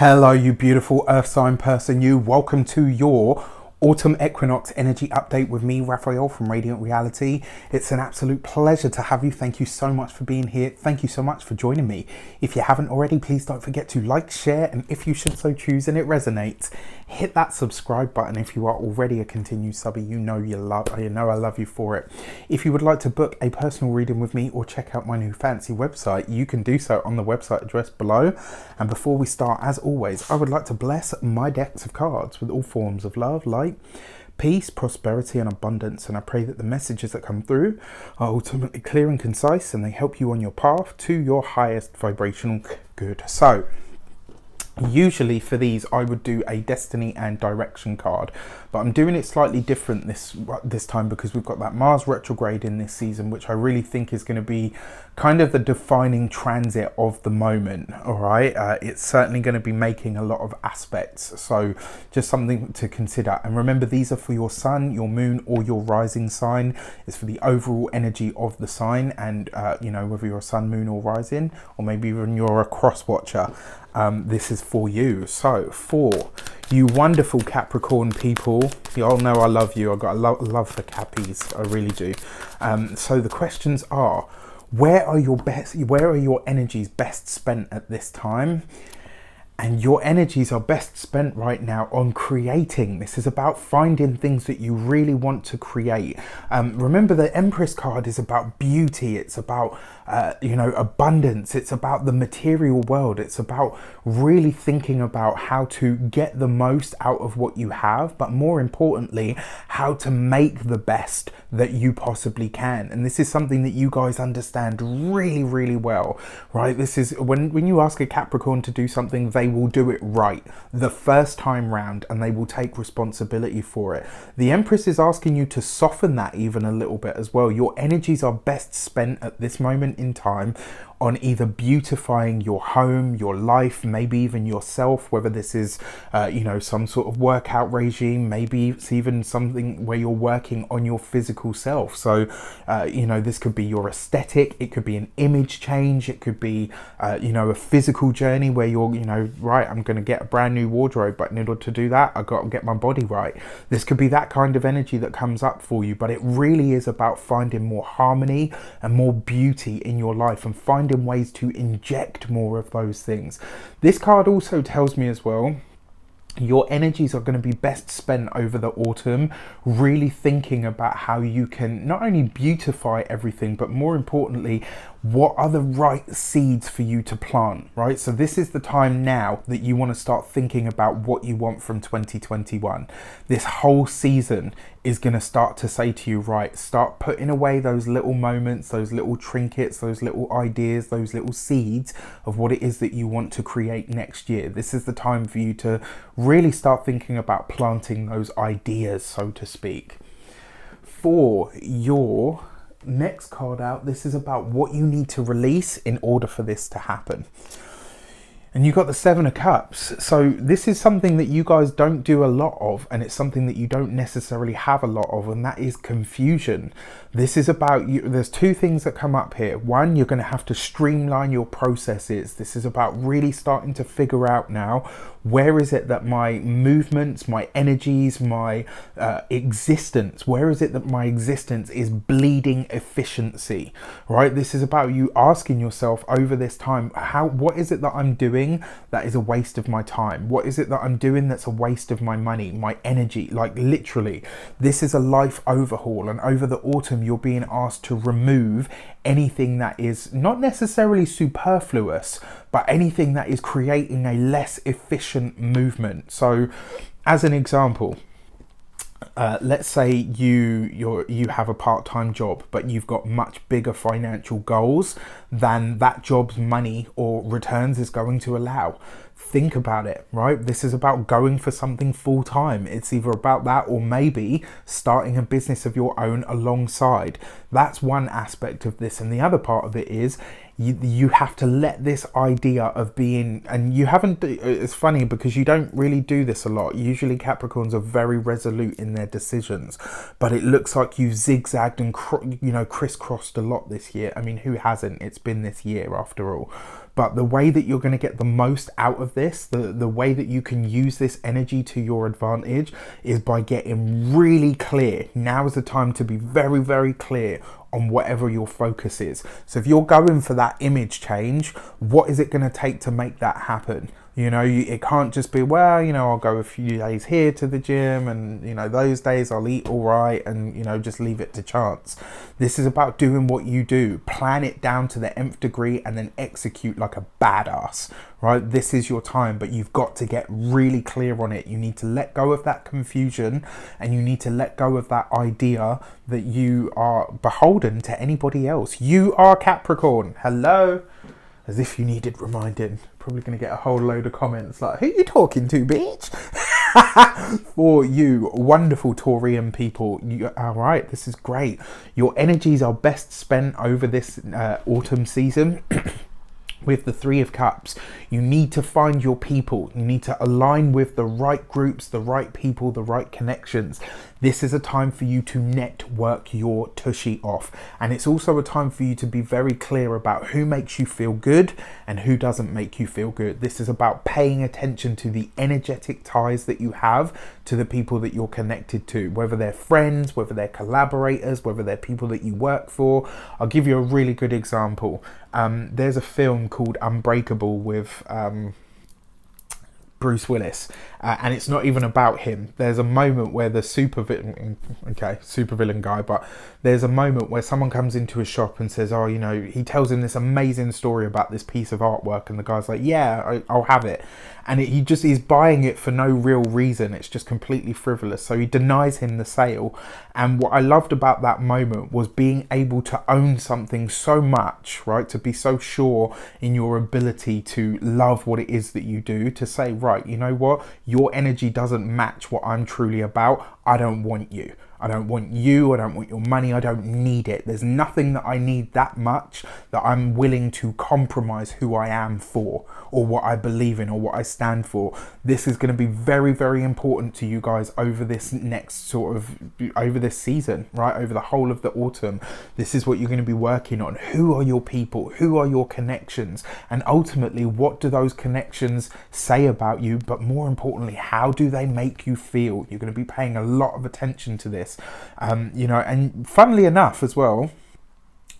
Hello, you beautiful earth sign person, you. Welcome to your Autumn Equinox energy update with me, Raphael from Radiant Reality. It's an absolute pleasure to have you. Thank you so much for being here. Thank you so much for joining me. If you haven't already, please don't forget to like, share, and if you should so choose and it resonates, hit that subscribe button. If you are already a continued subby, you know I love you for it. If you would like to book a personal reading with me or check out my new fancy website, you can do so on the website address below. And before we start, as always, I would like to bless my decks of cards with all forms of love, light, peace, prosperity, and abundance. And I pray that the messages that come through are ultimately clear and concise, and they help you on your path to your highest vibrational good. So usually for these I would do a destiny and direction card, but I'm doing it slightly different this time because we've got that Mars retrograde in this season, which I really think is going to be kind of the defining transit of the moment. All right, it's certainly going to be making a lot of aspects, so just something to consider. And remember, these are for your sun, your moon, or your rising sign. It's for the overall energy of the sign, and you know, whether you're a sun, moon, or rising, or maybe even you're a cross watcher, this is for you. So for you wonderful Capricorn people, you all know I love you. I've got a love for Cappies, I really do. So the questions are, where are your energies best spent at this time? And your energies are best spent right now on creating. This is about finding things that you really want to create. Remember, the Empress card is about beauty. It's about, you know, abundance. It's about the material world. It's about really thinking about how to get the most out of what you have, but more importantly, how to make the best that you possibly can. And this is something that you guys understand really, really well, right? This is when you ask a Capricorn to do something, they will do it right the first time round, and they will take responsibility for it. The Empress is asking you to soften that even a little bit as well. Your energies are best spent at this moment in time on either beautifying your home, your life, maybe even yourself, whether this is, you know, some sort of workout regime, maybe it's even something where you're working on your physical self. So, you know, this could be your aesthetic, it could be an image change, it could be, you know, a physical journey where you're, you know, right, I'm going to get a brand new wardrobe, but in order to do that, I've got to get my body right. This could be that kind of energy that comes up for you, but it really is about finding more harmony and more beauty in your life and finding ways to inject more of those things. This card also tells me as well, your energies are going to be best spent over the autumn really thinking about how you can not only beautify everything, but more importantly, what are the right seeds for you to plant, right? So this is the time now that you want to start thinking about what you want from 2021. This whole season is going to start to say to you, right, start putting away those little moments, those little trinkets, those little ideas, those little seeds of what it is that you want to create next year. This is the time for you to really start thinking about planting those ideas, so to speak. For your next card out, this is about what you need to release in order for this to happen. And you got the Seven of Cups. So this is something that you guys don't do a lot of, and it's something that you don't necessarily have a lot of, and that is confusion. This is about you. There's two things that come up here. One, you're going to have to streamline your processes. This is about really starting to figure out now, where is it that my movements, my energies, my existence, where is it that my existence is bleeding efficiency, right? This is about you asking yourself over this time, what is it that I'm doing that is a waste of my time? What is it that I'm doing that's a waste of my money, my energy? Like literally, this is a life overhaul, and over the autumn, you're being asked to remove anything that is not necessarily superfluous, but anything that is creating a less efficient movement. So as an example, let's say you have a part-time job, but you've got much bigger financial goals than that job's money or returns is going to allow. Think about it, right? This is about going for something full-time. It's either about that or maybe starting a business of your own alongside. That's one aspect of this. And the other part of it is you have to let this idea of being, and you haven't, it's funny because you don't really do this a lot. Usually Capricorns are very resolute in their decisions, but it looks like you've zigzagged and crisscrossed a lot this year. I mean, who hasn't? It's been this year after all. But the way that you're going to get the most out of this, the way that you can use this energy to your advantage, is by getting really clear. Now is the time to be very, very clear on whatever your focus is. So if you're going for that image change, what is it going to take to make that happen? You know, it can't just be, well, you know, I'll go a few days here to the gym, and, you know, those days I'll eat all right, and, you know, just leave it to chance. This is about doing what you do. Plan it down to the nth degree and then execute like a badass, right? This is your time, but you've got to get really clear on it. You need to let go of that confusion, and you need to let go of that idea that you are beholden to anybody else. You are Capricorn. Hello. As if you needed reminding. Probably going to get a whole load of comments like, who you talking to, bitch? For you wonderful Taurian people, all right, this is great. Your energies are best spent over this autumn season. With the Three of Cups, you need to find your people. You need to align with the right groups, the right people, the right connections. This is a time for you to network your tushy off. And it's also a time for you to be very clear about who makes you feel good and who doesn't make you feel good. This is about paying attention to the energetic ties that you have to the people that you're connected to, whether they're friends, whether they're collaborators, whether they're people that you work for. I'll give you a really good example. There's a film called Unbreakable with Bruce Willis, and it's not even about him. There's a moment where the supervillain guy, but there's a moment where someone comes into a shop and says, oh, you know, he tells him this amazing story about this piece of artwork, and the guy's like, yeah, I'll have it. And he's buying it for no real reason. It's just completely frivolous. So he denies him the sale. And what I loved about that moment was being able to own something so much, right? To be so sure in your ability to love what it is that you do, to say, right, you know what? Your energy doesn't match what I'm truly about. I don't want you. I don't want you, I don't want your money, I don't need it. There's nothing that I need that much that I'm willing to compromise who I am for, or what I believe in, or what I stand for. This is going to be very, very important to you guys over this next over this season, right? Over the whole of the autumn. This is what you're going to be working on. Who are your people? Who are your connections? And ultimately, what do those connections say about you? But more importantly, how do they make you feel? You're going to be paying a lot of attention to this. You know, and funnily enough as well,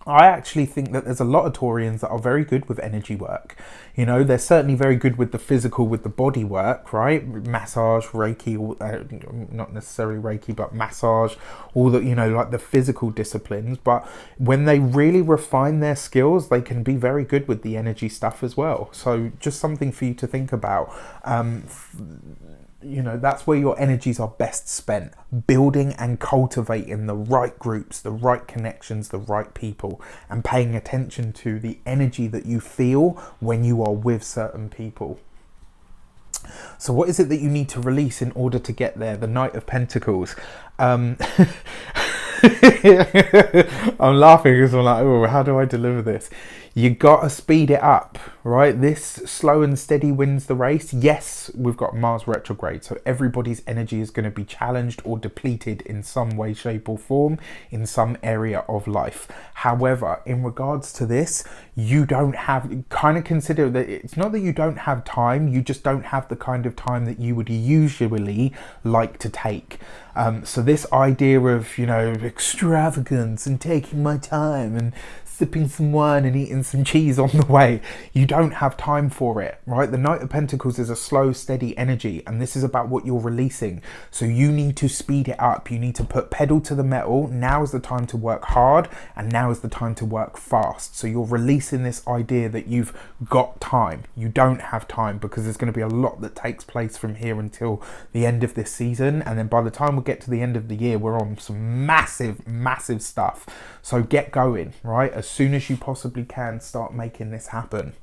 I actually think that there's a lot of Taurians that are very good with energy work. You know, they're certainly very good with the physical, with the body work, right? Massage, Reiki, not necessarily Reiki, but massage, all the, you know, like the physical disciplines. But when they really refine their skills, they can be very good with the energy stuff as well. So just something for you to think about. You know, that's where your energies are best spent, building and cultivating the right groups, the right connections, the right people, and paying attention to the energy that you feel when you are with certain people. So what is it that you need to release in order to get there? The Knight of Pentacles. I'm laughing because I'm like, oh, how do I deliver this? You gotta speed it up, right? This slow and steady wins the race. Yes, we've got Mars retrograde, so everybody's energy is going to be challenged or depleted in some way, shape or form in some area of life. However, in regards to this, you don't have, kind of consider that it's not that you don't have time, you just don't have the kind of time that you would usually like to take. So this idea of, you know, extravagance and taking my time and sipping some wine and eating some cheese on the way, you don't have time for it, right? The Knight of Pentacles is a slow, steady energy, and this is about what you're releasing. So you need to speed it up. You need to put pedal to the metal. Now is the time to work hard, and now is the time to work fast. So you're releasing this idea that you've got time. You don't have time, because there's going to be a lot that takes place from here until the end of this season, and then by the time we get to the end of the year, we're on some massive stuff. So get going, right? As soon as you possibly can, start making this happen.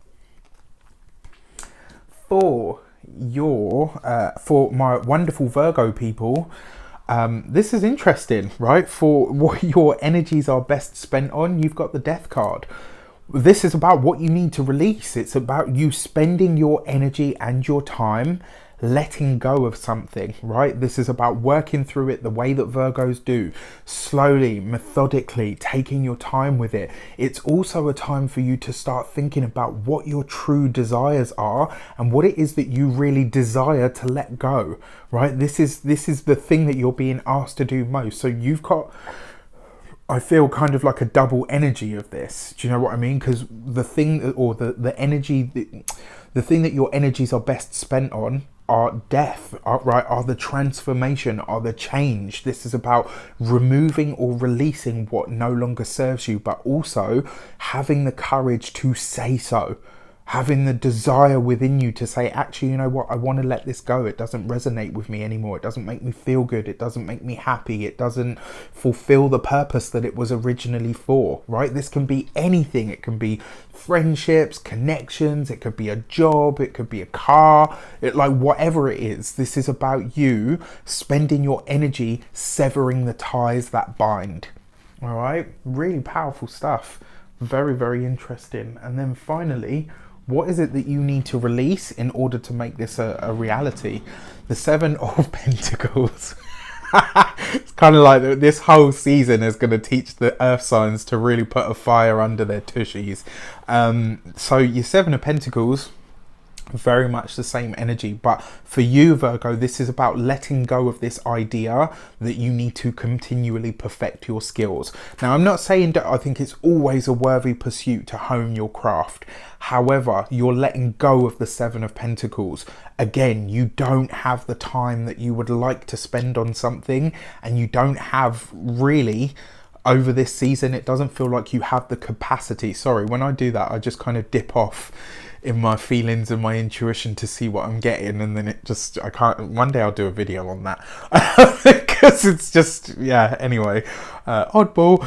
For my wonderful Virgo people, this is interesting, right? For what your energies are best spent on, you've got the Death card. This is about what you need to release. It's about you spending your energy and your time letting go of something, right? This is about working through it the way that Virgos do, slowly, methodically, taking your time with it. It's also a time for you to start thinking about what your true desires are and what it is that you really desire to let go, right? This is the thing that you're being asked to do most. So you've got, I feel, kind of like a double energy of this. Do you know what I mean? Because the thing, or the energy, the thing that your energies are best spent on are death, are the transformation, are the change. This is about removing or releasing what no longer serves you, but also having the courage to say so. Having the desire within you to say, actually, you know what, I want to let this go. It doesn't resonate with me anymore. It doesn't make me feel good. It doesn't make me happy. It doesn't fulfill the purpose that it was originally for, right? This can be anything. It can be friendships, connections. It could be a job. It could be a car. Like whatever it is, this is about you spending your energy severing the ties that bind. All right? Really powerful stuff. Very, very interesting. And then finally, what is it that you need to release in order to make this a reality? The Seven of Pentacles. It's kind of like this whole season is going to teach the earth signs to really put a fire under their tushies. So your Seven of Pentacles, very much the same energy, but for you, Virgo, this is about letting go of this idea that you need to continually perfect your skills. Now, I'm not saying that I think it's always a worthy pursuit to hone your craft. However, you're letting go of the Seven of Pentacles. Again, you don't have the time that you would like to spend on something, and you don't have really, over this season, it doesn't feel like you have the capacity. Sorry, when I do that, I just kind of dip off in my feelings and my intuition to see what I'm getting, and then it just, I can't. One day I'll do a video on that because it's just, yeah, anyway, oddball.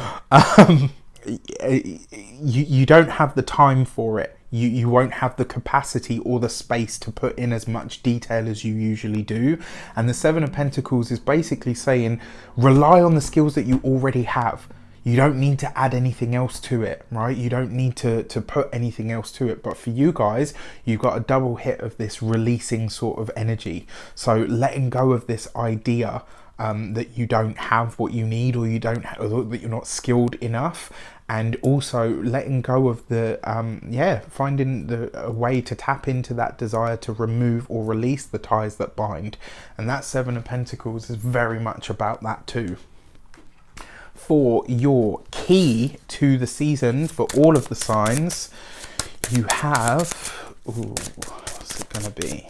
You don't have the time for it. You won't have the capacity or the space to put in as much detail as you usually do. And the Seven of Pentacles is basically saying, rely on the skills that you already have. You don't need to add anything else to it, right? You don't need to put anything else to it. But for you guys, you've got a double hit of this releasing sort of energy. So letting go of this idea that you don't have what you need, or you don't have, or that you're not skilled enough. And also letting go of the, finding a way to tap into that desire to remove or release the ties that bind. And that Seven of Pentacles is very much about that too. For your key to the season, for all of the signs, you have, what's it going to be?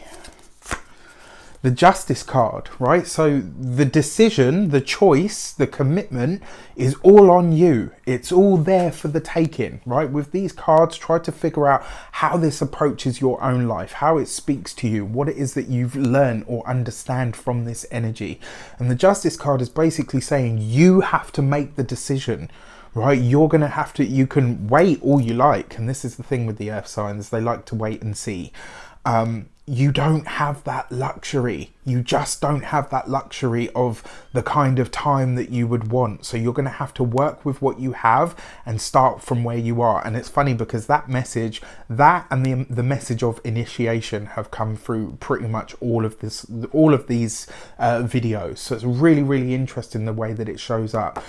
The Justice card, right? So the decision, the choice, the commitment is all on you. It's all there for the taking, right? With these cards, try to figure out how this approaches your own life, how it speaks to you, what it is that you've learned or understand from this energy. And the Justice card is basically saying you have to make the decision, right? You're going to have to, you can wait all you like. And this is the thing with the earth signs, they like to wait and see. You don't have that luxury. You just don't have that luxury of the kind of time that you would want. So you're going to have to work with what you have and start from where you are. And it's funny because that message, that and the message of initiation have come through pretty much all of these videos. So it's really, really interesting the way that it shows up.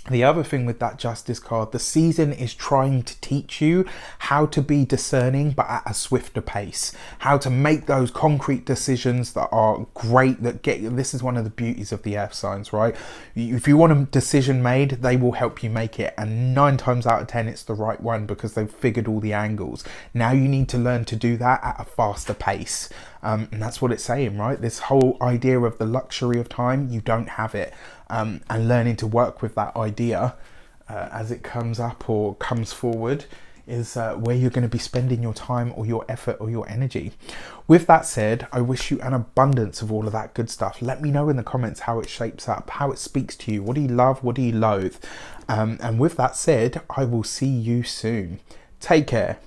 The other thing with that Justice card, the season is trying to teach you how to be discerning, but at a swifter pace. How to make those concrete decisions that are great, that get you. This is one of the beauties of the earth signs, right? If you want a decision made, they will help you make it. And 9 times out of 10, it's the right one because they've figured all the angles. Now you need to learn to do that at a faster pace. And that's what it's saying, right? This whole idea of the luxury of time, you don't have it. And learning to work with that idea as it comes up or comes forward is where you're going to be spending your time or your effort or your energy. With that said, I wish you an abundance of all of that good stuff. Let me know in the comments how it shapes up, how it speaks to you. What do you love? What do you loathe? And with that said, I will see you soon. Take care.